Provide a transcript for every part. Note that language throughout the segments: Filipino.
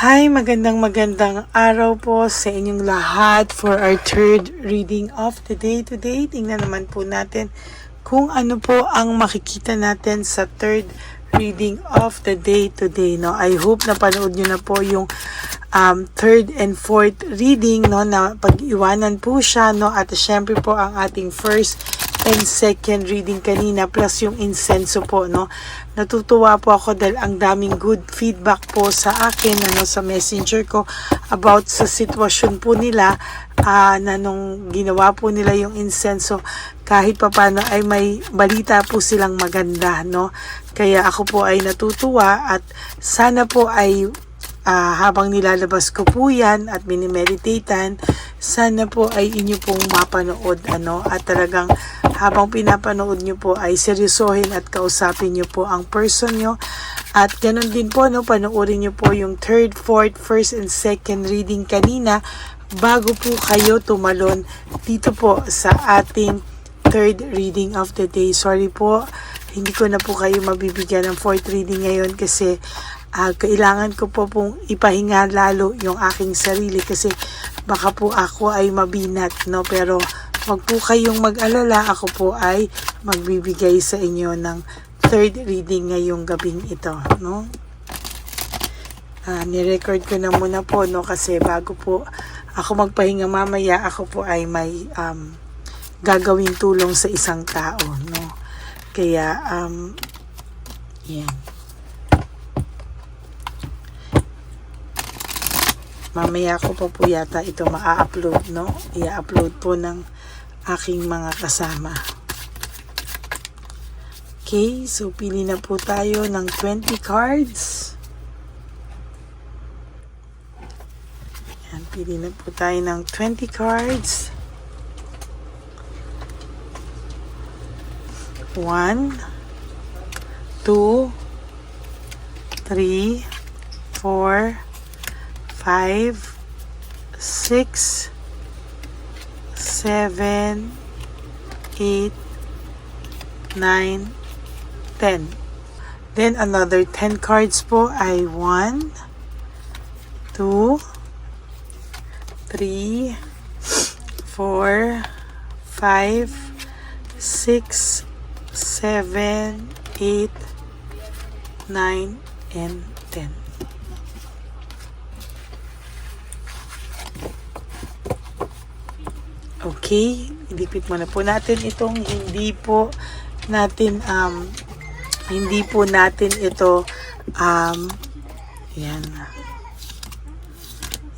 Hi, magandang araw po sa inyong lahat for our third reading of the day today. Tingnan naman po natin kung ano po ang makikita natin sa third reading of the day today. No? I hope na panood nyo na po yung third and fourth reading, no, na pag-iwanan po siya, no, at syempre po ang ating first and second reading kanina plus yung insenso po, no. Natutuwa po ako dahil ang daming good feedback po sa akin, ano, sa messenger ko about sa sitwasyon po nila na nung ginawa po nila yung insenso, kahit papano ay may balita po silang maganda, no. Kaya ako po ay natutuwa at sana po ay habang nilalabas ko po yan at minimeditatean, sana po ay inyo pong mapanood, ano, at talagang habang pinapanood nyo po ay seryosohin at kausapin nyo po ang person nyo. At ganun din po, no, panoorin nyo po yung third, fourth, first, and second reading kanina bago po kayo tumalon dito po sa ating third reading of the day. Sorry po, hindi ko na po kayo mabibigyan ng fourth reading ngayon kasi kailangan ko po pong ipahinga lalo yung aking sarili kasi baka po ako ay mabinat, no, pero wag po kayong mag-alala, ako po ay magbibigay sa inyo ng third reading ngayong gabing ito, no. Ni-record ko na muna po, no, kasi bago po ako magpahinga mamaya, ako po ay may gagawing tulong sa isang tao, no. Kaya yan. Mamaya ko po yata ito maa-upload, no? I-upload po ng aking mga kasama. Okay, so pili na po tayo ng 20 cards. Yan, pili na po tayo ng 20 cards. 1, 2, 3, 4, 5, 6, 7, 8, 9, 10. Then another 10 cards po ay 1, 2, 3, 4, 5, 6, 7, 8, 9, and 10. Okay, idikit muna po natin itong hindi po natin ito yan.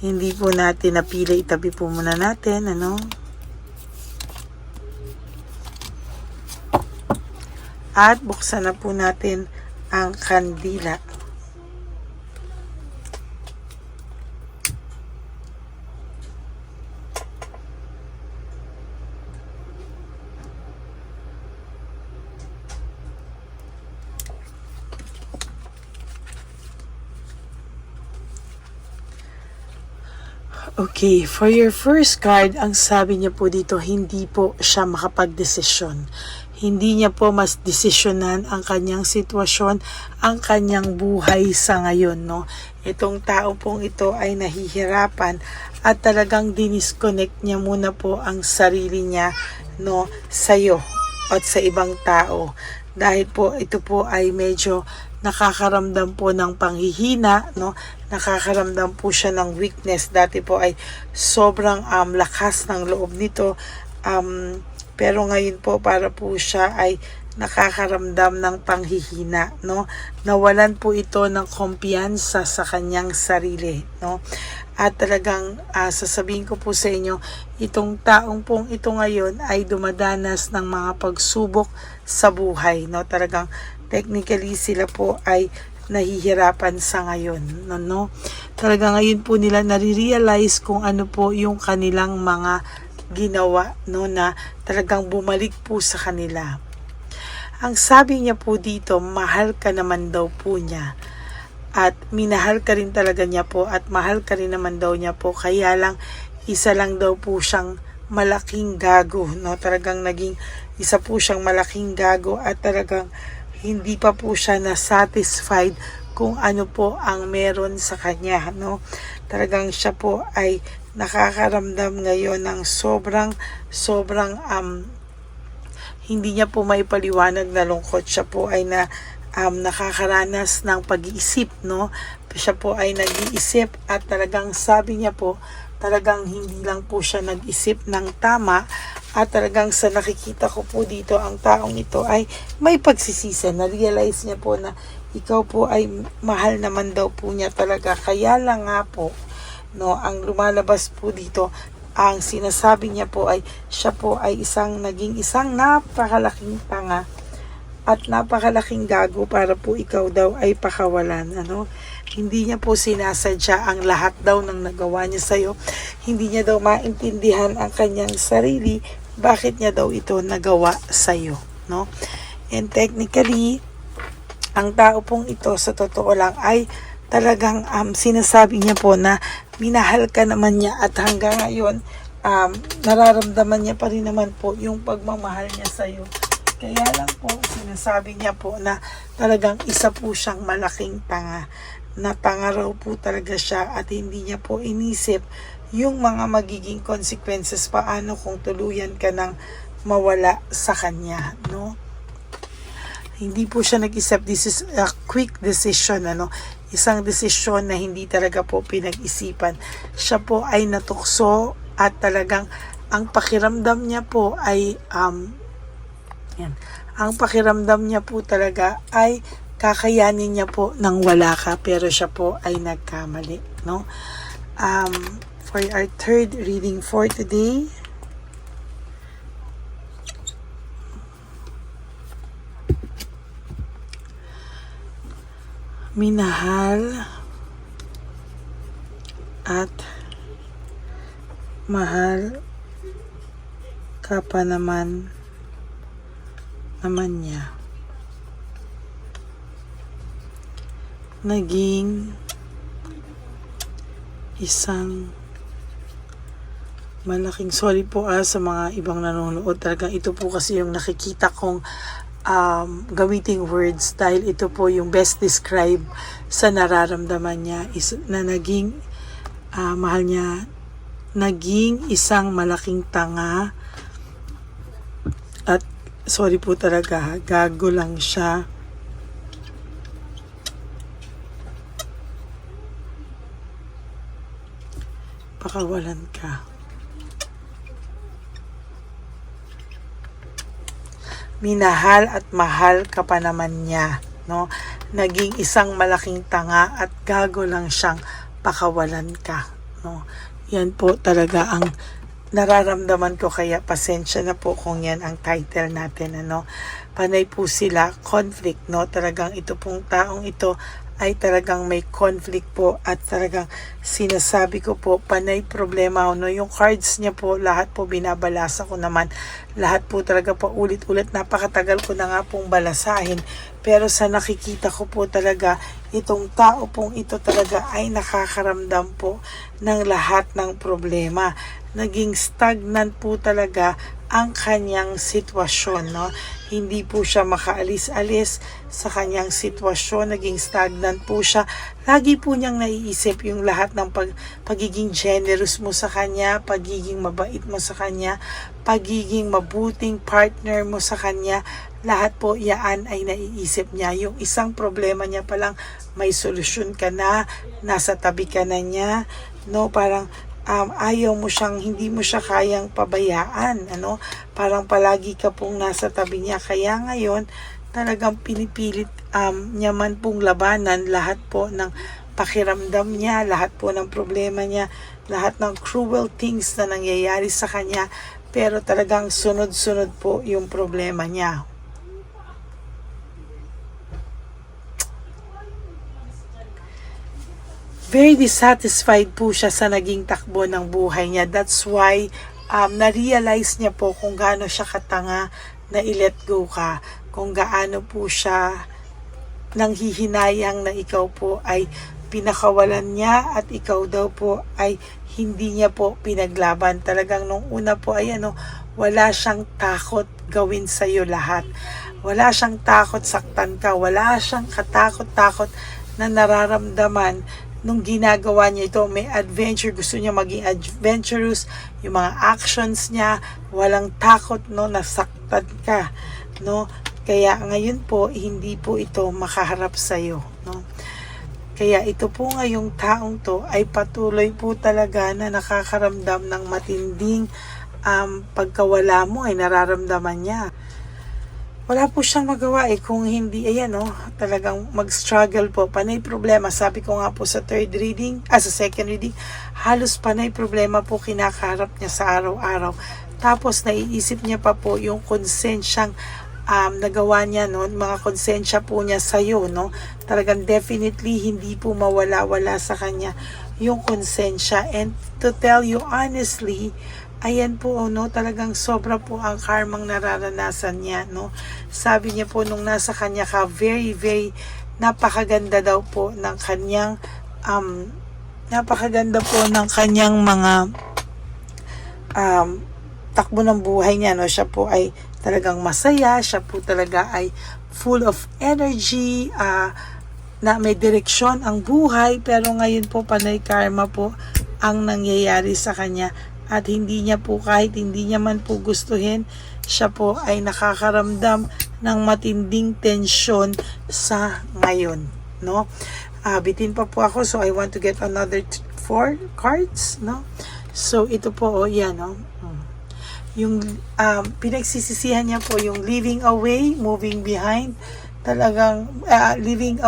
Hindi po natin napili, itabi po muna natin, ano. At buksan na po natin ang kandila. Okay, for your first card, ang sabi niya po dito, hindi po siya makapagdesisyon. Hindi niya po mas desisyonan ang kanyang sitwasyon, ang kanyang buhay sa ngayon, no? Itong tao pong ito ay nahihirapan at talagang dinisconnect niya muna po ang sarili niya, no, sa'yo at sa ibang tao. Dahil po ito po ay medyo nakakaramdam po ng panghihina, no? Nakakaramdam po siya ng weakness. Dati po ay sobrang lakas ng loob nito. Pero ngayon po para po siya ay nakakaramdam ng panghihina, no? Nawalan po ito ng kumpiyansa sa kanyang sarili, no? At talagang sasabihin ko po sa inyo, itong taong pong ito ngayon ay dumadanas ng mga pagsubok sa buhay, no? Talagang technically sila po ay nahihirapan sa ngayon, no? Talaga ngayon po nila nare-realize kung ano po yung kanilang mga ginawa, no, na talagang bumalik po sa kanila. Ang sabi niya po dito, mahal ka naman daw po niya. At minahal ka rin talaga niya po at mahal ka rin naman daw niya po. Kaya lang, isa lang daw po siyang malaking gago, no? Talagang naging isa po siyang malaking gago at talagang hindi pa po siya na satisfied kung ano po ang meron sa kanya, no? Talagang siya po ay nakakaramdam ngayon ng sobrang hindi niya po maipaliwanag na lungkot. Siya po ay nakakaranas ng pag-iisip, no? Siya po ay nag-iisip at talagang sabi niya po, talagang hindi lang po siya nag-isip ng tama at talagang sa nakikita ko po dito, ang taong ito ay may pagsisisi. Na-realize niya po na ikaw po ay mahal naman daw po niya talaga. Kaya lang nga po, no, ang lumalabas po dito, ang sinasabi niya po ay siya po ay naging isang napakalaking tanga at napakalaking gago para po ikaw daw ay pakawalan, ano? Hindi niya po sinasadya ang lahat daw ng nagawa niya sa'yo. Hindi niya daw maintindihan ang kanyang sarili, bakit niya daw ito nagawa sa'yo, no? And technically, ang tao pong ito sa totoo lang ay talagang sinasabi niya po na minahal ka naman niya at hanggang ngayon nararamdaman niya pa rin naman po yung pagmamahal niya sa'yo. Kaya lang po sinasabi niya po na talagang isa po siyang malaking tanga. Na tanga raw po talaga siya at hindi niya po inisip yung mga magiging consequences paano kung tuluyan ka ng mawala sa kanya, no? Hindi po siya nag-isip. This is a quick decision, ano? Isang desisyon na hindi talaga po pinag-isipan. Siya po ay natukso at talagang ang pakiramdam niya po ay ang pakiramdam niya po talaga ay kakayanin niya po nang wala ka, pero siya po ay nagkamali, no? For our third reading for today, minahal at mahal ka pa naman niya. Naging isang malaking sorry po sa mga ibang nanonood. Talagang ito po kasi yung nakikita kong gamiting words dahil ito po yung best describe sa nararamdaman niya is na naging mahal niya, naging isang malaking tanga at sorry po talaga, gago lang siya. Pakawalan ka. Minahal at mahal ka pa naman niya, no? Naging isang malaking tanga at gago lang siyang pakawalan ka, no? Yan po talaga ang nararamdaman ko, kaya pasensya na po kung yan ang title natin, ano? Panay po sila, conflict, no? Talagang ito pong taong ito ay talagang may conflict po at talagang sinasabi ko po, panay problema, no? Yung cards niya po, lahat po binabalasa ko naman. Lahat po talaga po ulit-ulit, napakatagal ko na nga pong balasahin. Pero sa nakikita ko po talaga, itong tao pong ito talaga ay nakakaramdam po ng lahat ng problema. Naging stagnant po talaga ang kanyang sitwasyon, no? Hindi po siya makaalis-alis sa kanyang sitwasyon, naging stagnant po siya. Lagi po niyang naiisip yung lahat ng pagiging generous mo sa kanya, pagiging mabait mo sa kanya, pagiging mabuting partner mo sa kanya. Lahat po yan ay naiisip niya. Yung isang problema niya palang may solusyon ka na, nasa tabi ka na niya, no? Parang ayaw mo siyang, hindi mo siya kayang pabayaan, ano? Parang palagi ka pong nasa tabi niya. Kaya ngayon, talagang pinipilit niya man pong labanan lahat po ng pakiramdam niya, lahat po ng problema niya, lahat ng cruel things na nangyayari sa kanya, pero talagang sunod-sunod po yung problema niya. Very dissatisfied po siya sa naging takbo ng buhay niya. That's why na-realize niya po kung gaano siya katanga na i-let go ka. Kung gaano po siya nanghihinayang na ikaw po ay pinakawalan niya at ikaw daw po ay hindi niya po pinaglaban. Talagang nung una po ay wala siyang takot gawin sa'yo lahat. Wala siyang takot saktan ka. Wala siyang katakot-takot na nararamdaman nung ginagawa niya ito. May adventure, gusto niya maging adventurous, yung mga actions niya, walang takot, no, nasaktan ka, no. Kaya ngayon po, hindi po ito makaharap sa'yo, no. Kaya ito po ngayong taong to ay patuloy po talaga na nakakaramdam ng matinding pagkawala mo ay nararamdaman niya. Wala po siyang magawa kung hindi, ayan talagang mag-struggle po. Panay problema. Sabi ko nga po sa sa second reading, halos panay problema po kinakaharap niya sa araw-araw. Tapos naiisip niya pa po yung konsensyang nagawa niya, no, mga konsensya po niya sa'yo, no. Talagang definitely hindi po mawala-wala sa kanya yung konsensya. And to tell you honestly, ayan po, no, talagang sobra po ang karmang nararanasan niya, no. Sabi niya po nung nasa kanya ka, very, very napakaganda daw po ng kanyang napakaganda po ng kanyang mga takbo ng buhay niya, no. Siya po ay talagang masaya, siya po talaga ay full of energy, na may direksyon ang buhay, pero ngayon po panay karma po ang nangyayari sa kanya. At hindi niya po, kahit hindi niya man po gustuhin, siya po ay nakakaramdam ng matinding tensyon sa ngayon, no. Bitin pa po ako, so I want to get another 4 cards, no. So ito po, yan, no. Yung pinagsisisihan niya po yung living away, moving behind, talagang living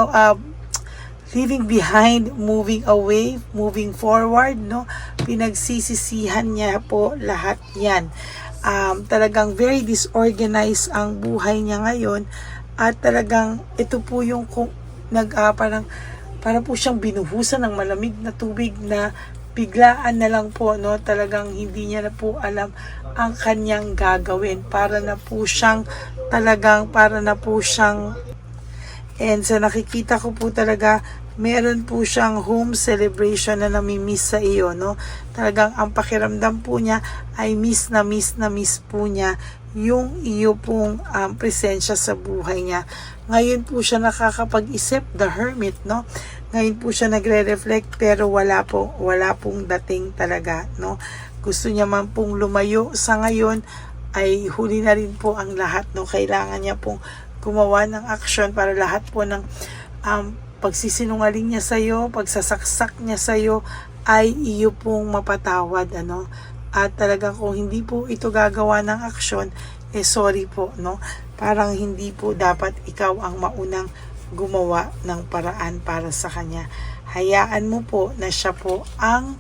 behind, moving away, moving forward, no. Pinagsisisihan niya po lahat yan. Talagang very disorganized ang buhay niya ngayon, at talagang ito po yung parang po siyang binuhusan ng malamig na tubig na biglaan na lang po, no. Talagang hindi niya na po alam ang kanyang gagawin. Para na po siyang and sa nakikita ko po talaga, meron po siyang home celebration na namimiss sa iyo, no. Talagang ang pakiramdam po niya ay miss na miss po niya yung iyo pong presensya sa buhay niya. Ngayon po siya nakakapag-isip, the hermit, no. Ngayon po siya nagre-reflect, pero wala pong dating talaga, no. Gusto niya man pong lumayo sa ngayon, ay huli na rin po ang lahat, no. Kailangan niya pong gumawa ng action para lahat po ng pagsisinungaling niya sa'yo, pagsasaksak niya sa'yo, ay iyo pong mapatawad, ano. At talagang kung hindi po ito gagawa ng action, sorry po, no. Parang hindi po dapat ikaw ang maunang gumawa ng paraan para sa kanya. Hayaan mo po na siya po ang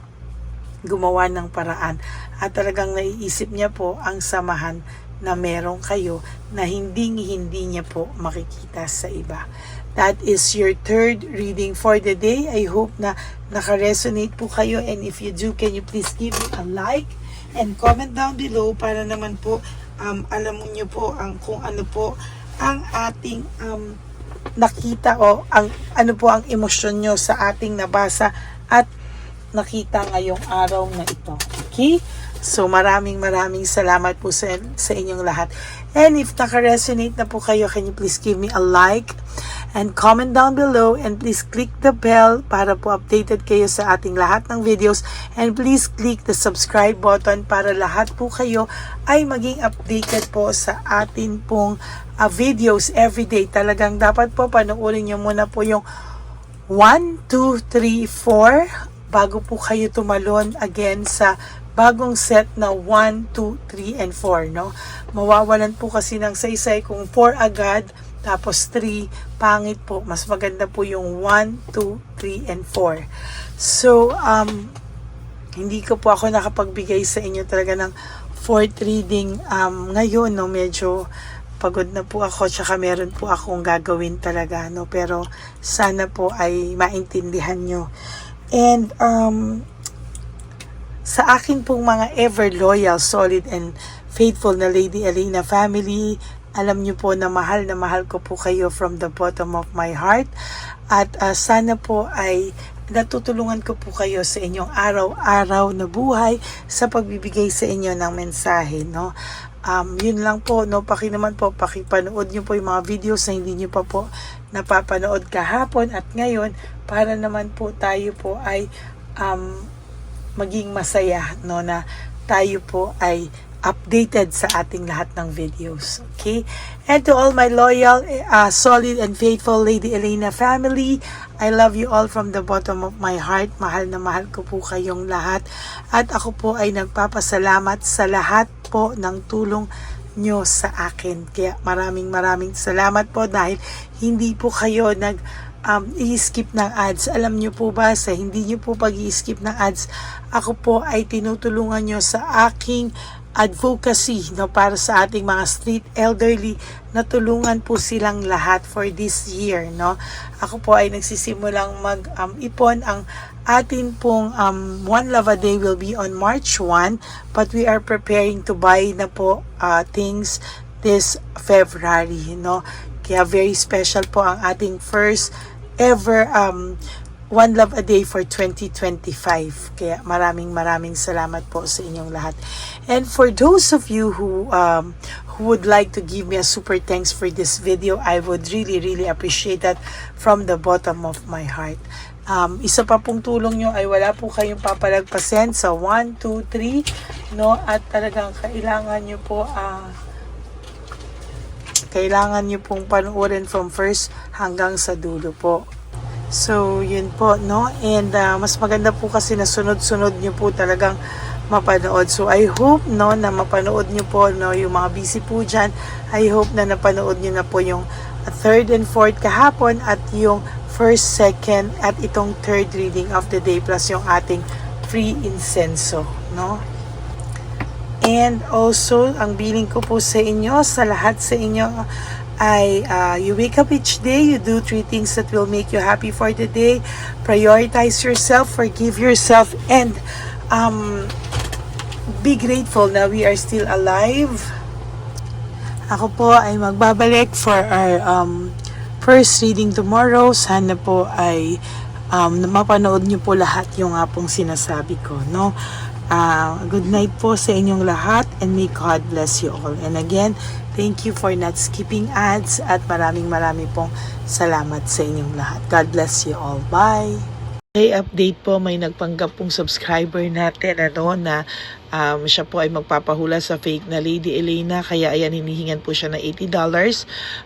gumawa ng paraan, at talagang naiisip niya po ang samahan na meron kayo na hindi niya po makikita sa iba. That is your third reading for the day. I hope na naka-resonate po kayo, and if you do, can you please give me a like and comment down below para naman po alam niyo po kung ano po ang ating nakita, o ano po ang emosyon nyo sa ating nabasa at nakita ngayong araw na ito. Okay? So maraming salamat po sa inyong lahat. And if naka-resonate na po kayo, can you please give me a like and comment down below, and please click the bell para po updated kayo sa ating lahat ng videos, and please click the subscribe button para lahat po kayo ay maging updated po sa atin pong videos everyday. Talagang dapat po panoorin nyo muna po yung 1, 2, 3, 4 bago po kayo tumalon again sa bagong set na 1, 2, 3, and 4, no? Mawawalan po kasi ng saysay kung 4 agad, tapos 3, pangit po. Mas maganda po yung 1, 2, 3, and 4. So, hindi ko po ako nakapagbigay sa inyo talaga ng 4th reading ngayon, no? Medyo pagod na po ako, tsaka meron po akong gagawin talaga, no? Pero sana po ay maintindihan nyo. And sa akin pong mga ever loyal, solid, and faithful na Lady Elena family, alam niyo po na mahal ko po kayo from the bottom of my heart. At sana po ay natutulungan ko po kayo sa inyong araw-araw na buhay sa pagbibigay sa inyo ng mensahe, no? Yun lang po, no, pakipanood nyo po yung mga videos na hindi nyo pa po napapanood kahapon at ngayon para naman po tayo po ay maging masaya, no, na tayo po ay updated sa ating lahat ng videos. Okay? And to all my loyal, solid and faithful Lady Elena family, I love you all from the bottom of my heart. Mahal na mahal ko po kayong lahat. At ako po ay nagpapasalamat sa lahat po ng tulong nyo sa akin. Kaya maraming salamat po dahil hindi po kayo i-skip ng ads. Alam nyo po ba, sa hindi nyo po pag-i-skip ng ads, ako po ay tinutulungan nyo sa aking advocacy, no, para sa ating mga street elderly, na tulungan po silang lahat for this year, no. Ako po ay nagsisimulang mag-ipon. Ang atin pong One Love a Day will be on March 1, but we are preparing to buy na po things this February, no. Kaya very special po ang ating first ever One Love a Day for 2025. Kaya maraming salamat po sa inyong lahat. And for those of you who would like to give me a super thanks for this video, I would really appreciate that from the bottom of my heart. Isa pa pong tulong nyo ay wala po kayong papalagpasen sa 1, 2, 3, no? At talagang kailangan nyo pong panuorin from first hanggang sa dulo po. So, yun po, no? And mas maganda po kasi na sunod-sunod nyo po talagang mapanood. So, I hope, no, na mapanood nyo po, no, yung mga busy po dyan. I hope na napanood nyo na po yung third and fourth kahapon at yung first, second, at itong third reading of the day plus yung ating free incenso, no? And also, ang billing ko po sa inyo, sa lahat sa inyo, ay you wake up each day, you do 3 things that will make you happy for the day. Prioritize yourself, forgive yourself, and be grateful na we are still alive. Ako po ay magbabalik for our first reading tomorrow. Sana po ay mapanood nyo po lahat yung pong sinasabi ko, no? Good night po sa inyong lahat, and may God bless you all. And again, thank you for not skipping ads, at maraming pong salamat sa inyong lahat. God bless you all. Bye! Hey, update po, may nagpanggap pong subscriber natin na siya po ay magpapahula sa fake na Lady Elena, kaya ayan, hinihingan po siya ng $80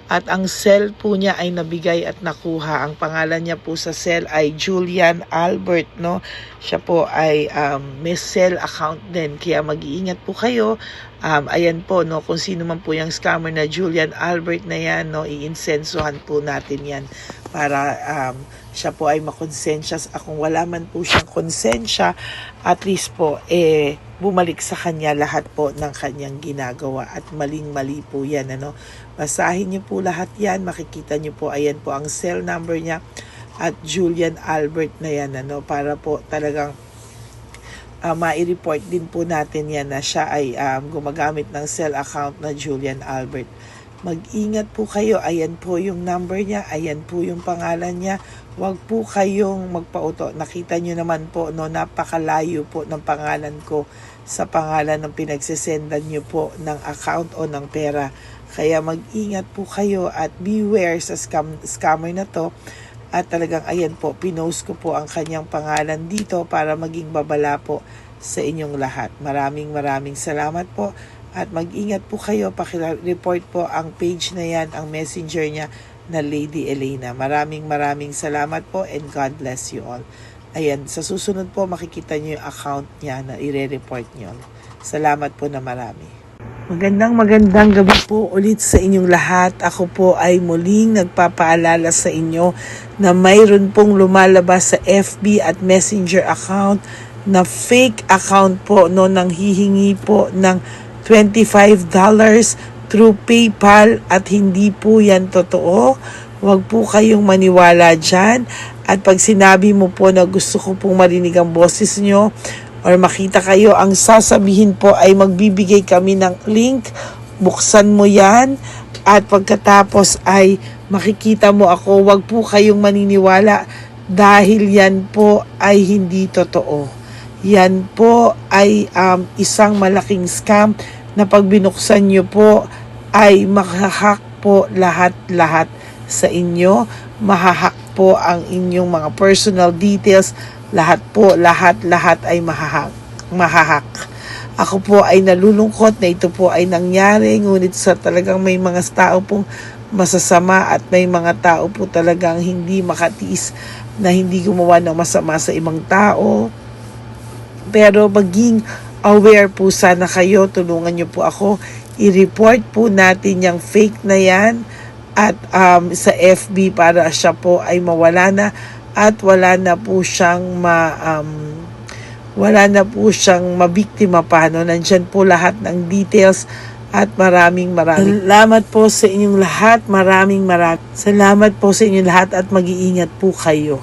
at ang cell po niya ay nabigay at nakuha. Ang pangalan niya po sa cell ay Julian Albert, no? Siya po ay may cell account din, kaya mag-iingat po kayo. Ayan po, no, kung sino man po yung scammer na Julian Albert na yan, no, iinsensuhan po natin yan para siya po ay makonsensya. Kung wala man po siyang konsensya, at least po bumalik sa kanya lahat po ng kanyang ginagawa, at maling-mali po yan, ano. Basahin niyo po lahat yan, makikita niyo po, ayan po ang cell number niya at Julian Albert na yan, ano, para po talagang mai-report din po natin yan na siya ay gumagamit ng cell account na Julian Albert. Mag-ingat po kayo, ayan po yung number niya, ayan po yung pangalan niya. Huwag po kayong magpauto. Nakita nyo naman po, no, napakalayo po ng pangalan ko sa pangalan ng pinagsesendan nyo po ng account o ng pera. Kaya mag-ingat po kayo at beware sa scammer na to. At talagang ayan po, pinost ko po ang kanyang pangalan dito para maging babala po sa inyong lahat. Maraming salamat po. At mag-ingat po kayo, pakireport po ang page na yan, ang messenger niya na Lady Elena. Maraming salamat po, and God bless you all. Ayan, sa susunod po makikita niyo yung account niya na ire-report niyo. Salamat po na marami. Magandang gabi po ulit sa inyong lahat. Ako po ay muling nagpapaalala sa inyo na mayroon pong lumalabas sa FB at Messenger account na fake account po, no, nang hihingi po ng $25 through PayPal, at hindi po yan totoo. Huwag po kayong maniwala dyan. At pag sinabi mo po na gusto ko pong marinig ang boses nyo or makita kayo, ang sasabihin po ay magbibigay kami ng link, buksan mo yan, at pagkatapos ay makikita mo ako. Huwag po kayong maniniwala dahil yan po ay hindi totoo. Yan po ay isang malaking scam na pag binuksan nyo po ay makahak po lahat-lahat sa inyo. Mahahak po ang inyong mga personal details. Lahat po, lahat ay mahahak. Ako po ay nalulungkot na ito po ay nangyari, ngunit sa talagang may mga tao pong masasama at may mga tao po talagang hindi makatiis na hindi gumawa ng masama sa ibang tao. Pero maging aware po sana kayo, tulungan nyo po ako, i-report po natin yung fake na yan at sa FB para siya po ay mawala na at wala na po siyang mabiktima pa. No? Nandyan po lahat ng details at maraming salamat po sa inyong lahat. Maraming salamat po sa inyong lahat at mag-iingat po kayo.